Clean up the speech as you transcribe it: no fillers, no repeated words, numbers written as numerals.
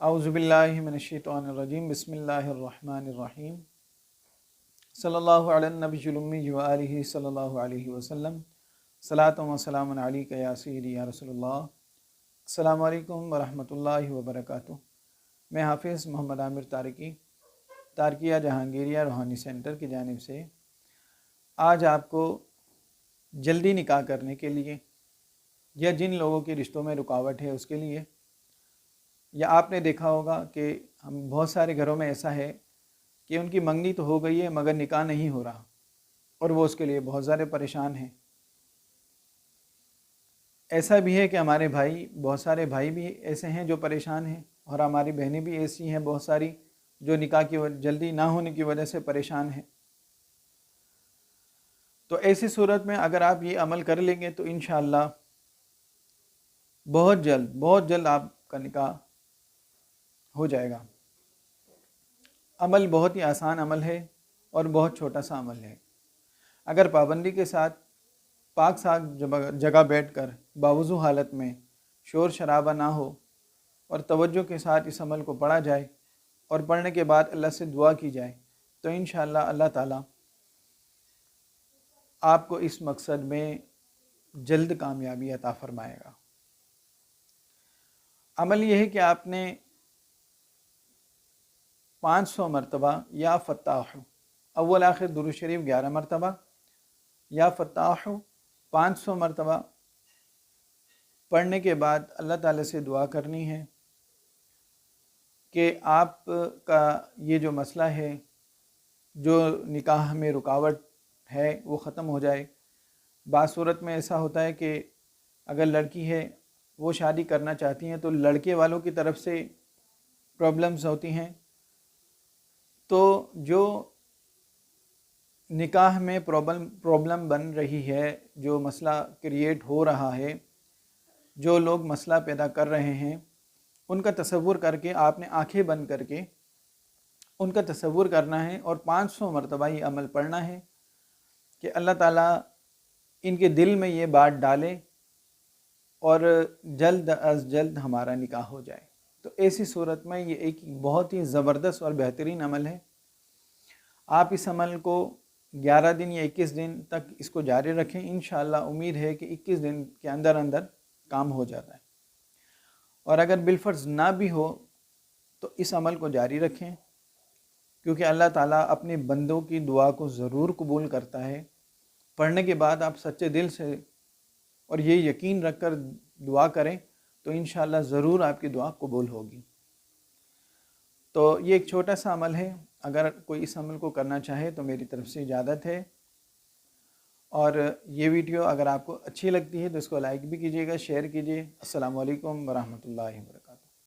اعوذ باللہ من الشیطان الرجیم بسم اللہ الرحمن الرحیم صلی اللہ علی النبی الامی وآلہ صلی اللہ علیہ وسلم صلاۃ و سلام علیک یا سیدی یا رسول اللہ۔ السلام علیکم ورحمۃ اللہ وبرکاتہ۔ میں حافظ محمد عامر طارقی تارکیہ جہانگیریہ روحانی سینٹر کی جانب سے آج آپ کو جلدی نکاح کرنے کے لیے یا جن لوگوں کے رشتوں میں رکاوٹ ہے اس کے لیے، یا آپ نے دیکھا ہوگا کہ ہم بہت سارے گھروں میں ایسا ہے کہ ان کی منگنی تو ہو گئی ہے مگر نکاح نہیں ہو رہا اور وہ اس کے لیے بہت زیادہ پریشان ہیں۔ ایسا بھی ہے کہ ہمارے بھائی، بہت سارے بھائی بھی ایسے ہیں جو پریشان ہیں، اور ہماری بہنیں بھی ایسی ہیں بہت ساری جو نکاح کی جلدی نہ ہونے کی وجہ سے پریشان ہیں۔ تو ایسی صورت میں اگر آپ یہ عمل کر لیں گے تو انشاءاللہ بہت جلد آپ کا نکاح ہو جائے گا۔ عمل بہت ہی آسان عمل ہے اور بہت چھوٹا سا عمل ہے۔ اگر پابندی کے ساتھ پاک صاف جگہ بیٹھ کر باوضو حالت میں شور شرابہ نہ ہو اور توجہ کے ساتھ اس عمل کو پڑھا جائے اور پڑھنے کے بعد اللہ سے دعا کی جائے تو انشاءاللہ اللہ تعالیٰ آپ کو اس مقصد میں جلد کامیابی عطا فرمائے گا۔ عمل یہ ہے کہ آپ نے 500 مرتبہ یا فتاح، اول آخر درود شریف 11 مرتبہ، یا فتاح 500 مرتبہ پڑھنے کے بعد اللہ تعالیٰ سے دعا کرنی ہے کہ آپ کا یہ جو مسئلہ ہے، جو نکاح میں رکاوٹ ہے، وہ ختم ہو جائے۔ بعض صورت میں ایسا ہوتا ہے کہ اگر لڑکی ہے وہ شادی کرنا چاہتی ہیں تو لڑکے والوں کی طرف سے پرابلمز ہوتی ہیں، تو جو نکاح میں پرابلم بن رہی ہے، جو مسئلہ کریٹ ہو رہا ہے، جو لوگ مسئلہ پیدا کر رہے ہیں، ان کا تصور کر کے آپ نے آنکھیں بند کر کے ان کا تصور کرنا ہے اور 500 مرتبہ یہ عمل پڑھنا ہے کہ اللہ تعالیٰ ان کے دل میں یہ بات ڈالے اور جلد از جلد ہمارا نکاح ہو جائے۔ تو ایسی صورت میں یہ ایک بہت ہی زبردست اور بہترین عمل ہے۔ آپ اس عمل کو 11 دن یا 21 دن تک اس کو جاری رکھیں، انشاءاللہ امید ہے کہ 21 دن کے اندر کام ہو جاتا ہے۔ اور اگر بالفرض نہ بھی ہو تو اس عمل کو جاری رکھیں، کیونکہ اللہ تعالیٰ اپنے بندوں کی دعا کو ضرور قبول کرتا ہے۔ پڑھنے کے بعد آپ سچے دل سے اور یہ یقین رکھ کر دعا کریں تو انشاءاللہ ضرور آپ کی دعا قبول ہوگی۔ تو یہ ایک چھوٹا سا عمل ہے، اگر کوئی اس عمل کو کرنا چاہے تو میری طرف سے اجازت ہے۔ اور یہ ویڈیو اگر آپ کو اچھی لگتی ہے تو اس کو لائک بھی کیجیے گا، شیئر کیجیے۔ السلام علیکم ورحمۃ اللہ وبرکاتہ۔